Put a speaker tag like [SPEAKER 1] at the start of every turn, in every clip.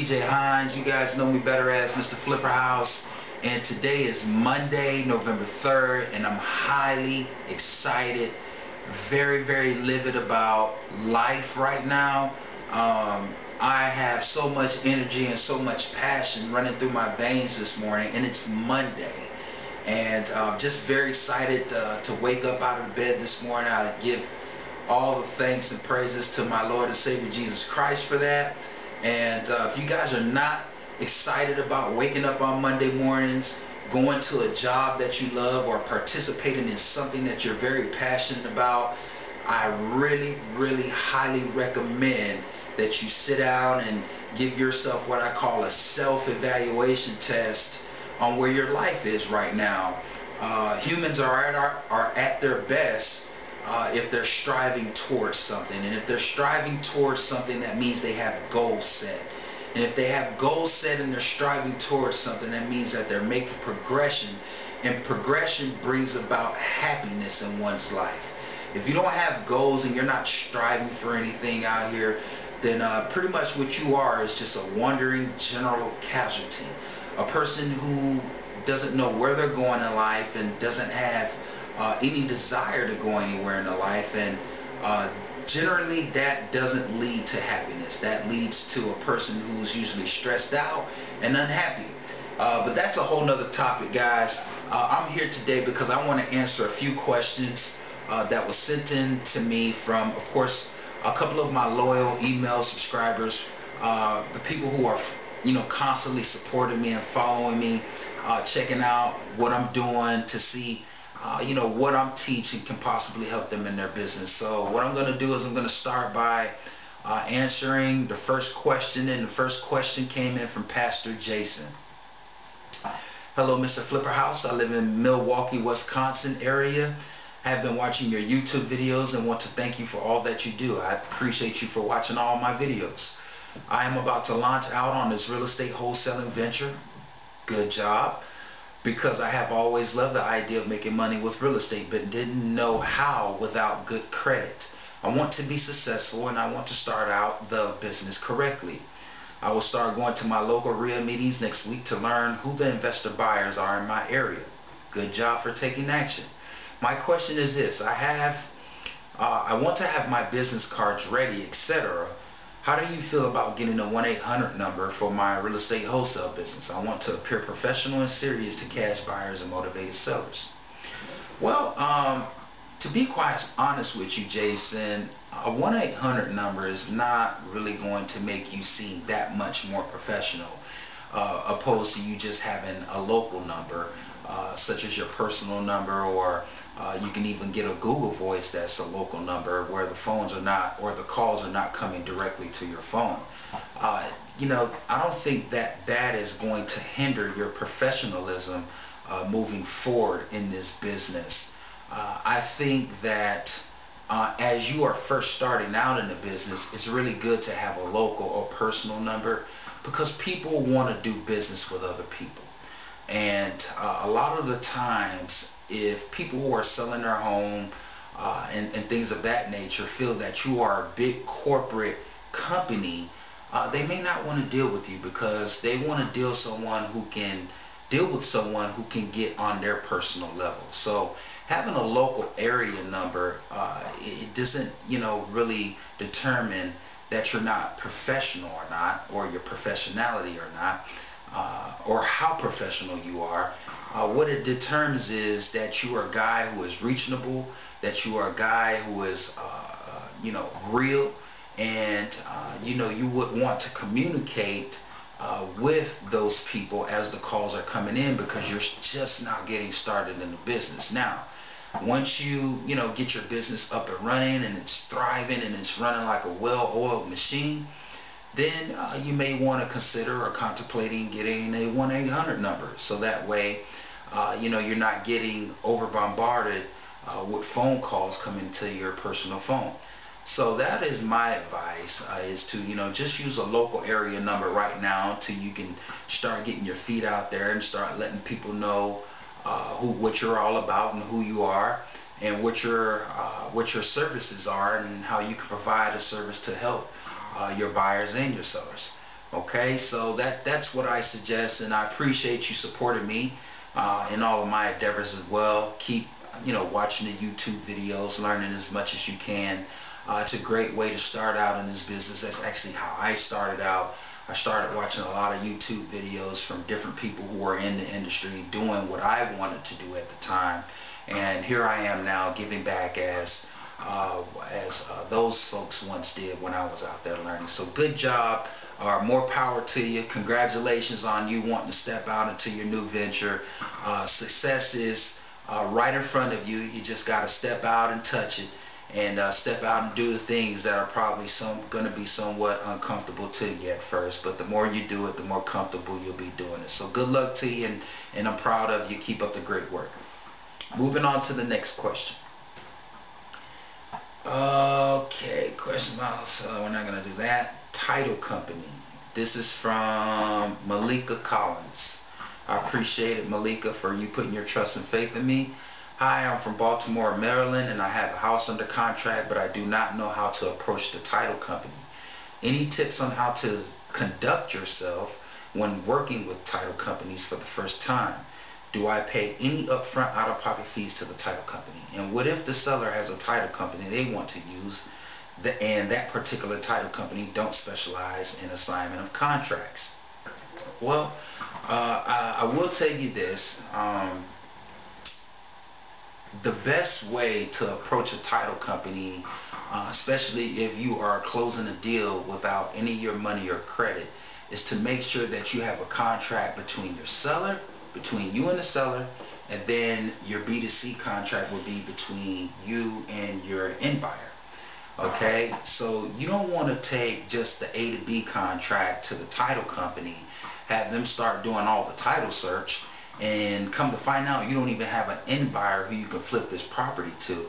[SPEAKER 1] PJ Hines. You guys know me better as Mr. Flipperhouse. And today is Monday, November 3rd, and I'm highly excited, very livid about life right now. I have so much energy and so much passion running through my veins this morning, and it's Monday. And just very excited to wake up out of bed this morning. I give all the thanks and praises to my Lord and Savior Jesus Christ for that. And if you guys are not excited about waking up on Monday mornings, going to a job that you love, or participating in something that you're very passionate about, I really highly recommend that you sit down and give yourself what I call a self-evaluation test on where your life is right now. Humans are at their best if they're striving towards something. And if they're striving towards something, that means they have goals set. And if they have goals set and they're striving towards something, that means that they're making progression. And progression brings about happiness in one's life. If you don't have goals and you're not striving for anything out here, then pretty much what you are is just a wandering general casualty. A person who doesn't know where they're going in life and doesn't have any desire to go anywhere in their life, and generally that doesn't lead to happiness. That leads to a person who's usually stressed out and unhappy. But that's a whole nother topic, guys. I'm here today because I want to answer a few questions that was sent in to me from, of course, a couple of my loyal email subscribers, the people who are constantly supporting me and following me, checking out what I'm doing to see what I'm teaching can possibly help them in their business. So what I'm going to do is I'm going to start by answering the first question, and the first question came in from Pastor Jason. Hello, Mr. Flipperhouse. I live in Milwaukee, Wisconsin area. I have been watching your YouTube videos and want to thank you for all that you do. I appreciate you for watching all my videos. I am about to launch out on this real estate wholesaling venture. Good job. Because I have always loved the idea of making money with real estate, but didn't know how without good credit. I want to be successful, and I want to start out the business correctly. I will start going to my local REIA meetings next week to learn who the investor buyers are in my area. Good job for taking action. My question is this: I want to have my business cards ready, etc. How do you feel about getting a 1-800 number for my real estate wholesale business? I want to appear professional and serious to cash buyers and motivated sellers. Well, to be quite honest with you, Jason, a 1-800 number is not really going to make you seem that much more professional, opposed to you just having a local number, such as your personal number, or you can even get a Google Voice that's a local number where the phones are not, or the calls are not coming directly to your phone. I don't think that is going to hinder your professionalism moving forward in this business. I think that as you are first starting out in the business, it's really good to have a local or personal number, because people want to do business with other people. And a lot of the times, if people who are selling their home and things of that nature feel that you are a big corporate company, they may not want to deal with you, because they want to deal with someone who can get on their personal level. So having a local area number, it doesn't really determine that you're not professional or not, or your professionality or not, or how professional you are. What it determines is that you are a guy who is reasonable, that you are a guy who is real, and you would want to communicate with those people as the calls are coming in, because you're just not getting started in the business. Now, once you get your business up and running and it's thriving and it's running like a well-oiled machine, then you may want to consider or contemplating getting a 1-800 number, so that way you're not getting over bombarded with phone calls coming to your personal phone. So that is my advice, is to just use a local area number right now till you can start getting your feet out there and start letting people know what you're all about and who you are, and what your services are, and how you can provide a service to help your buyers and your sellers. Okay, so that's what I suggest, and I appreciate you supporting me in all of my endeavors as well. Keep watching the YouTube videos, learning as much as you can. It's a great way to start out in this business. That's actually how I started out. I started watching a lot of YouTube videos from different people who were in the industry doing what I wanted to do at the time, and here I am now giving back as those folks once did when I was out there learning. So good job, more power to you. Congratulations on you wanting to step out into your new venture. Success is right in front of you. You just got to step out and touch it, and step out and do the things that are probably going to be somewhat uncomfortable to you at first, but the more you do it, the more comfortable you'll be doing it. So good luck to you, and I'm proud of you. Keep up the great work. Moving on to the next question. Okay, question about, so we're not going to do that. Title company. This is from Malika Collins. I appreciate it, Malika, for you putting your trust and faith in me. Hi, I'm from Baltimore, Maryland, and I have a house under contract, but I do not know how to approach the title company. Any tips on how to conduct yourself when working with title companies for the first time? Do I pay any upfront out-of-pocket fees to the title company? And what if the seller has a title company they want to use, and that particular title company don't specialize in assignment of contracts? Well, I will tell you this. The best way to approach a title company, especially if you are closing a deal without any of your money or credit, is to make sure that you have a contract between you and the seller, and then your B2C contract will be between you and your end buyer. Okay, so you don't want to take just the A to B contract to the title company, have them start doing all the title search, and come to find out you don't even have an end buyer who you can flip this property to,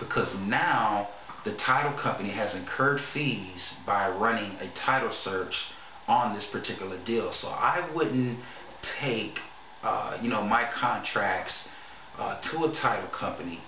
[SPEAKER 1] because now the title company has incurred fees by running a title search on this particular deal. So I wouldn't take my contracts to a title company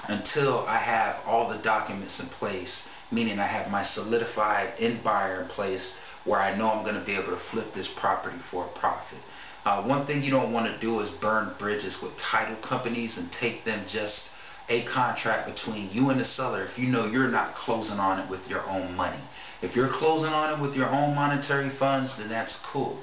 [SPEAKER 1] until I have all the documents in place, meaning I have my solidified end buyer in place where I know I'm going to be able to flip this property for a profit. One thing you don't want to do is burn bridges with title companies and take them just a contract between you and the seller if you know you're not closing on it with your own money. If you're closing on it with your own monetary funds, then that's cool.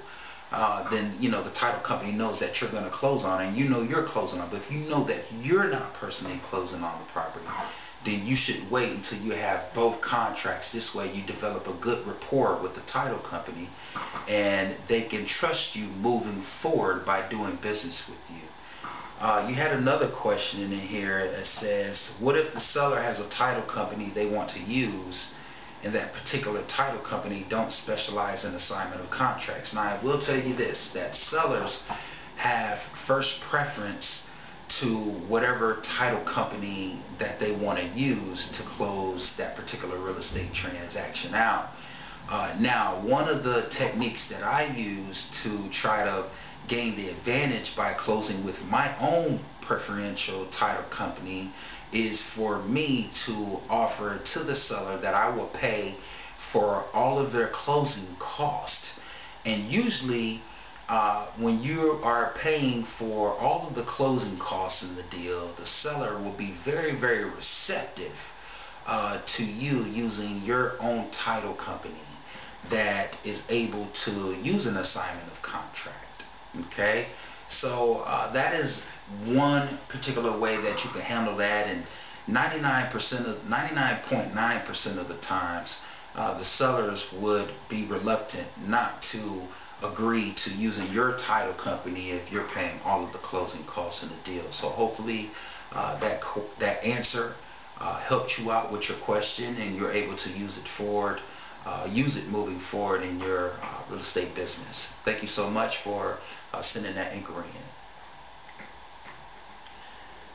[SPEAKER 1] Then the title company knows that you're going to close on it, and you know you're closing on it. But if you know that you're not personally closing on the property, then you should wait until you have both contracts. This way you develop a good rapport with the title company, and they can trust you moving forward by doing business with you. You had another question in here that says, what if the seller has a title company they want to use, and that particular title company don't specialize in assignment of contracts? Now, I will tell you this, that sellers have first preference to whatever title company that they want to use to close that particular real estate transaction out. Now, one of the techniques that I use to try to gain the advantage by closing with my own preferential title company is for me to offer to the seller that I will pay for all of their closing costs. And usually when you are paying for all of the closing costs in the deal, the seller will be very, very receptive to you using your own title company that is able to use an assignment of contract. Okay, so that is one particular way that you can handle that, and 99.9% of the times the sellers would be reluctant not to agree to using your title company if you're paying all of the closing costs in the deal. So hopefully that answer helped you out with your question, and you're able to use it moving forward in your real estate business. Thank you so much for sending that inquiry in.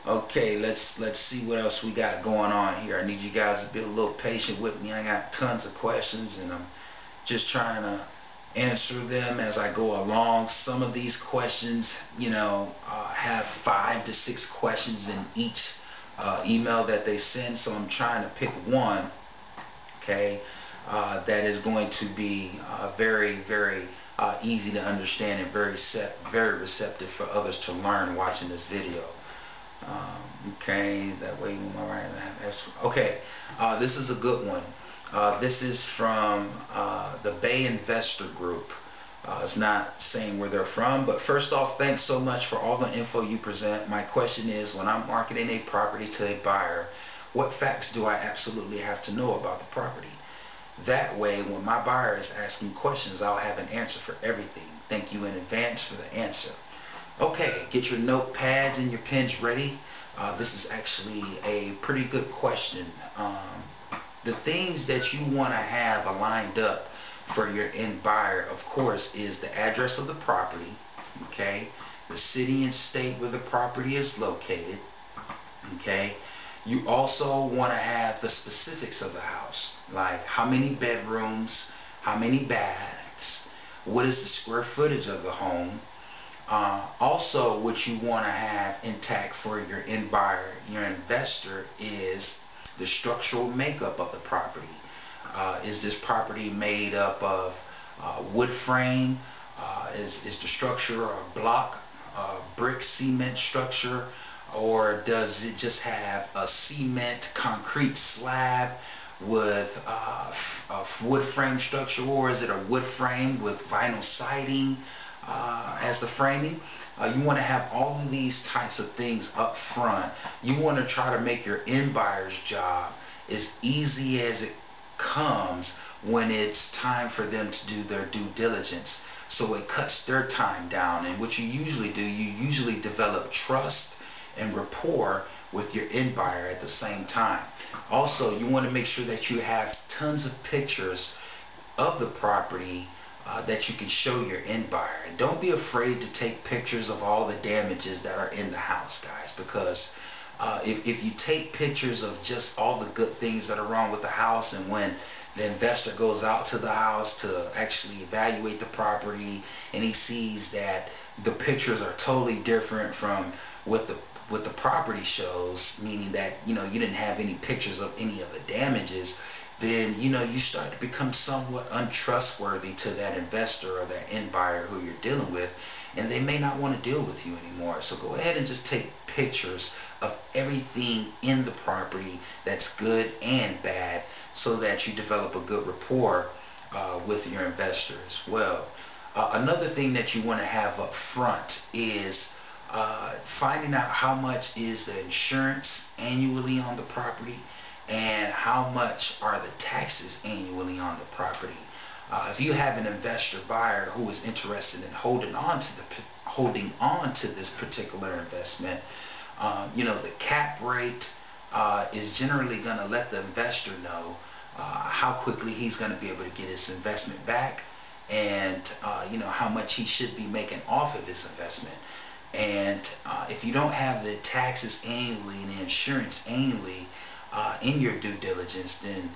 [SPEAKER 1] Okay, let's see what else we got going on here. I need you guys to be a little patient with me. I got tons of questions, and I'm just trying to answer them as I go along. Some of these questions, have 5 to 6 questions in each email that they send, so I'm trying to pick one. Okay. that is going to be very, very easy to understand and very receptive for others to learn watching this video. Okay, that way when my right. Okay, this is a good one. This is from the Bay Investor Group. It's not saying where they're from, but first off, thanks so much for all the info you present. My question is, when I'm marketing a property to a buyer, what facts do I absolutely have to know about the property? That way, when my buyer is asking questions, I'll have an answer for everything. Thank you in advance for the answer. Okay, get your notepads and your pens ready. This is actually a pretty good question. The things that you want to have lined up for your end buyer, of course, is the address of the property, okay, the city and state where the property is located, okay. You also want to have the specifics of the house, like how many bedrooms, how many baths, what is the square footage of the home. Also, what you want to have intact for your end buyer, your investor, is the structural makeup of the property. Is this property made up of wood frame? Is the structure a block, brick, cement structure? Or does it just have a cement concrete slab with a wood frame structure? Or is it a wood frame with vinyl siding as the framing? You want to have all of these types of things up front. You want to try to make your end buyer's job as easy as it comes when it's time for them to do their due diligence, so it cuts their time down. And what you usually do, you usually develop trust and rapport with your end buyer at the same time. Also, you want to make sure that you have tons of pictures of the property that you can show your end buyer. And don't be afraid to take pictures of all the damages that are in the house, guys, because if you take pictures of just all the good things that are wrong with the house, and when the investor goes out to the house to actually evaluate the property and he sees that the pictures are totally different from what the property shows, meaning that you didn't have any pictures of any of the damages, then you start to become somewhat untrustworthy to that investor or that end buyer who you're dealing with, and they may not want to deal with you anymore. So go ahead and just take pictures of everything in the property that's good and bad, so that you develop a good rapport with your investor as well. Another thing that you want to have up front is finding out how much is the insurance annually on the property, and how much are the taxes annually on the property. If you have an investor buyer who is interested in holding on to this particular investment, the cap rate is generally going to let the investor know how quickly he's going to be able to get his investment back, and how much he should be making off of his investment. And if you don't have the taxes annually and the insurance annually in your due diligence, then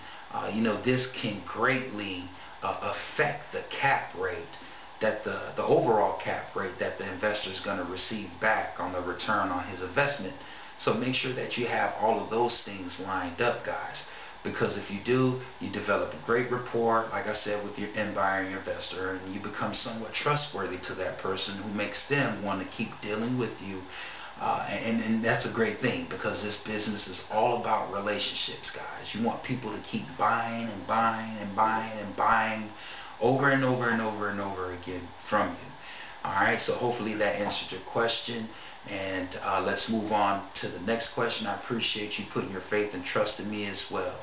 [SPEAKER 1] this can greatly affect the cap rate, that the overall cap rate that the investor is going to receive back on the return on his investment. So make sure that you have all of those things lined up, guys, because if you do, you develop a great rapport, like I said, with your end buyer and your investor, and you become somewhat trustworthy to that person, who makes them want to keep dealing with you. And that's a great thing, because this business is all about relationships, guys. You want people to keep buying and buying and buying and buying over and over and over and over again from you. Alright, so hopefully that answered your question, and let's move on to the next question. I appreciate you putting your faith and trust in me as well.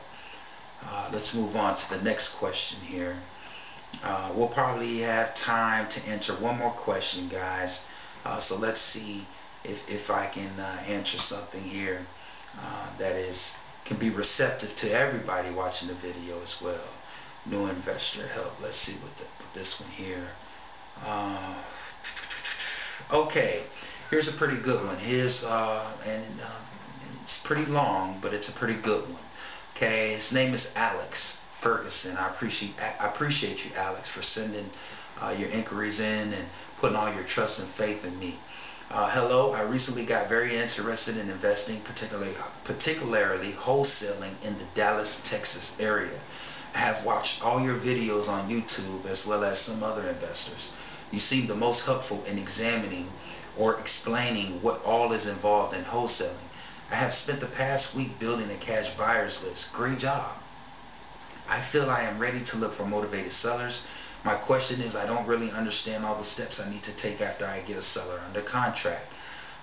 [SPEAKER 1] Let's move on to the next question here. We'll probably have time to answer one more question, guys. So let's see if I can answer something here that can be receptive to everybody watching the video as well. New investor help. Let's see what this one here. Okay, here's a pretty good one. It's pretty long, but it's a pretty good one. Okay, his name is Alex Ferguson. I appreciate you, Alex, for sending your inquiries in and putting all your trust and faith in me. Hello, I recently got very interested in investing, particularly wholesaling in the Dallas, Texas area. have watched all your videos on YouTube as well as some other investors. You seem the most helpful in examining or explaining what all is involved in wholesaling. I have spent the past week building a cash buyers list. Great job. I feel I am ready to look for motivated sellers. My question is, I don't really understand all the steps I need to take after I get a seller under contract.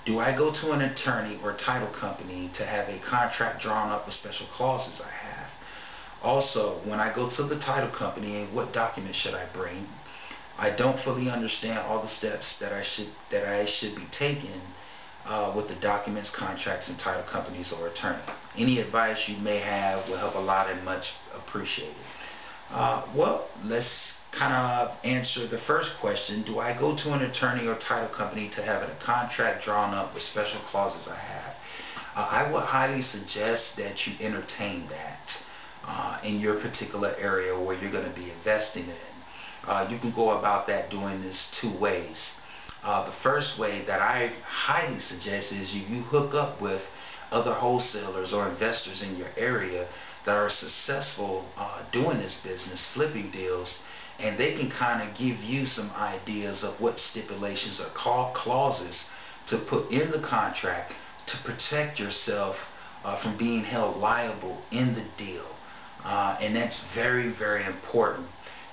[SPEAKER 1] Do I go to an attorney or title company to have a contract drawn up with special clauses I have? Also, when I go to the title company, what documents should I bring? I don't fully understand all the steps that I should be taking with the documents, contracts, and title companies or attorney. Any advice you may have will help a lot and much appreciated. Well, let's kind of answer the first question. Do I go to an attorney or title company to have a contract drawn up with special clauses I have? I would highly suggest that you entertain that in your particular area where you're going to be investing in. You can go about that doing this two ways. The first way that I highly suggest is you hook up with other wholesalers or investors in your area that are successful doing this business, flipping deals, and they can kind of give you some ideas of what stipulations or clauses to put in the contract to protect yourself from being held liable in the deal. And that's very, very important.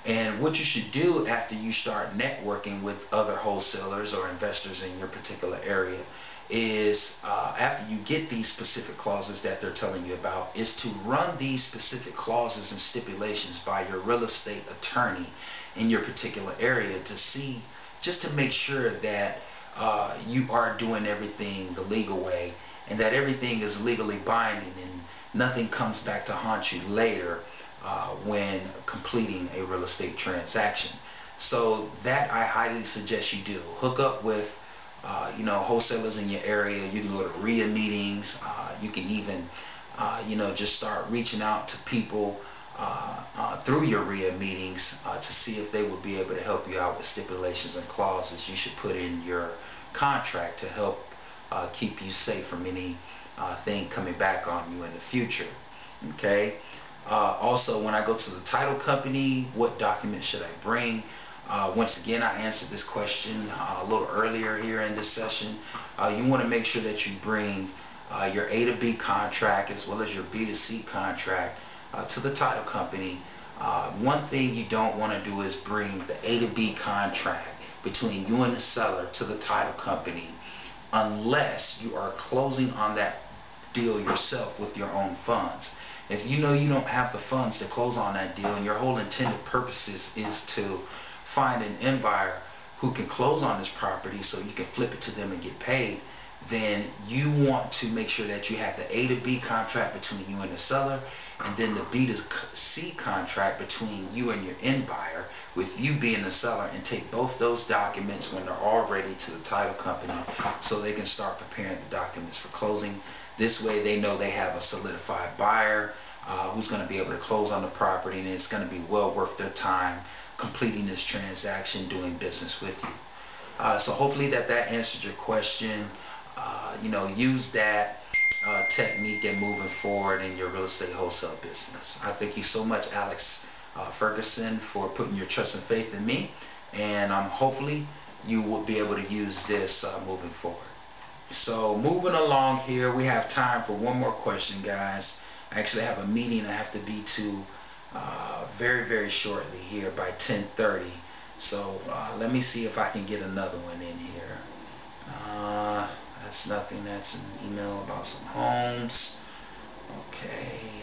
[SPEAKER 1] And what you should do after you start networking with other wholesalers or investors in your particular area is, after you get these specific clauses that they're telling you about, is to run these specific clauses and stipulations by your real estate attorney in your particular area to see, just to make sure that you are doing everything the legal way and that everything is legally binding and nothing comes back to haunt you later when completing a real estate transaction. So that I highly suggest you do. Hook up with wholesalers in your area. You can go to RIA meetings. You can even just start reaching out to people through your RIA meetings to see if they would be able to help you out with stipulations and clauses you should put in your contract to help keep you safe from any thing coming back on you in the future. Okay. Also, when I go to the title company, what documents should I bring? Once again, I answered this question a little earlier here in this session. You want to make sure that you bring your A to B contract as well as your B to C contract to the title company. One thing you don't want to do is bring the A to B contract between you and the seller to the title company unless you are closing on that deal yourself with your own funds. If you know you don't have the funds to close on that deal and your whole intended purposes is to find an end buyer who can close on this property so you can flip it to them and get paid, then you want to make sure that you have the A to B contract between you and the seller, and then the B to C contract between you and your end buyer, with you being the seller, and take both those documents when they're all ready to the title company so they can start preparing the documents for closing. This way they know they have a solidified buyer who's going to be able to close on the property, and it's going to be well worth their time completing this transaction, doing business with you. So hopefully that answered your question. Use that technique in moving forward in your real estate wholesale business. I thank you so much, Alex Ferguson, for putting your trust and faith in me, and hopefully you will be able to use this moving forward. So moving along here, we have time for one more question, guys. I actually have a meeting I have to be to very, very shortly here by 10:30. So let me see if I can get another one in here. That's nothing. That's an email about some homes. Okay.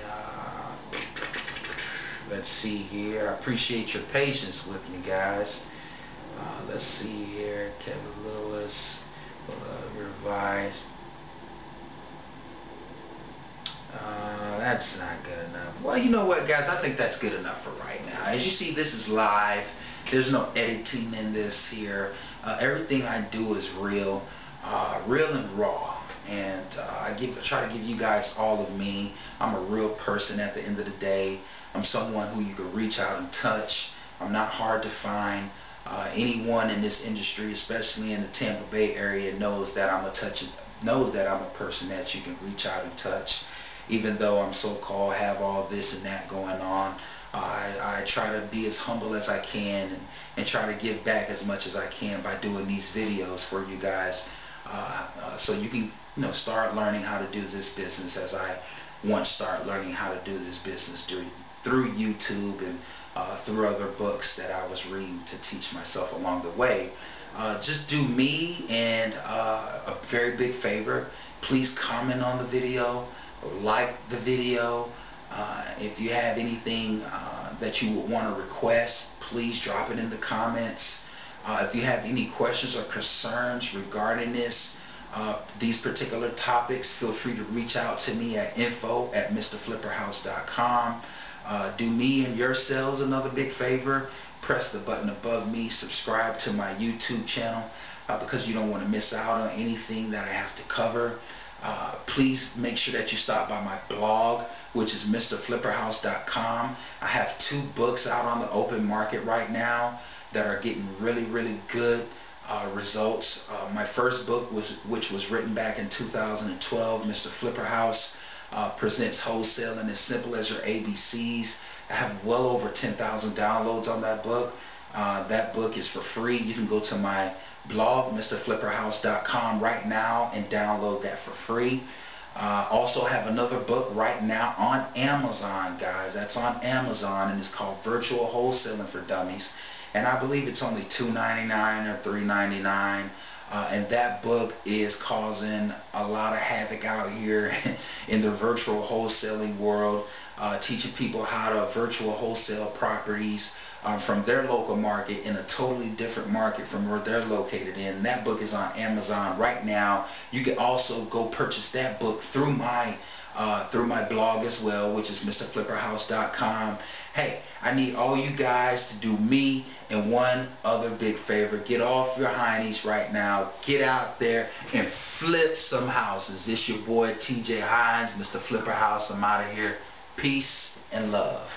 [SPEAKER 1] Let's see here. I appreciate your patience with me, guys. Let's see here. Kevin Lewis. Revised. That's not good enough. Well, you know what, guys? I think that's good enough for right now. As you see, this is live. There's no editing in this here. Everything I do is real, real and raw. And I try to give you guys all of me. I'm a real person at the end of the day. I'm someone who you can reach out and touch. I'm not hard to find. Anyone in this industry, especially in the Tampa Bay area, knows that I'm a person that you can reach out and touch. even though I'm so-called have all this and that going on. I try to be as humble as I can and try to give back as much as I can by doing these videos for you guys, so you can start learning how to do this business as I once started learning how to do this business through YouTube and through other books that I was reading to teach myself along the way. Just do me and a very big favor. Please comment on the video, like the video. If you have anything that you would want to request, please drop it in the comments. If you have any questions or concerns regarding these particular topics, feel free to reach out to me at info@mrflipperhouse.com. Do me and yourselves another big favor. Press the button above me, subscribe to my YouTube channel, because you don't want to miss out on anything that I have to cover. Please make sure that you stop by my blog, which is mrflipperhouse.com. I have 2 books out on the open market right now that are getting really good results. My first book, which was written back in 2012, Mr. Flipperhouse presents wholesaling as simple as your ABCs. I have well over 10,000 downloads on that book. That book is for free. You can go to my blog, mrflipperhouse.com, right now and download that for free. Also have another book right now on Amazon, guys. That's on Amazon, and it's called Virtual Wholesaling for Dummies. And I believe it's only $2.99 or $3.99. And that book is causing a lot of havoc out here in the virtual wholesaling world, teaching people how to virtual wholesale properties from their local market in a totally different market from where they're located in. That book is on Amazon right now. You can also go purchase that book through my blog as well, which is mrflipperhouse.com. Hey, I need all you guys to do me and one other big favor. Get off your heinies right now. Get out there and flip some houses. This your boy TJ Hines, Mr. Flipper House. I'm out of here. Peace and love.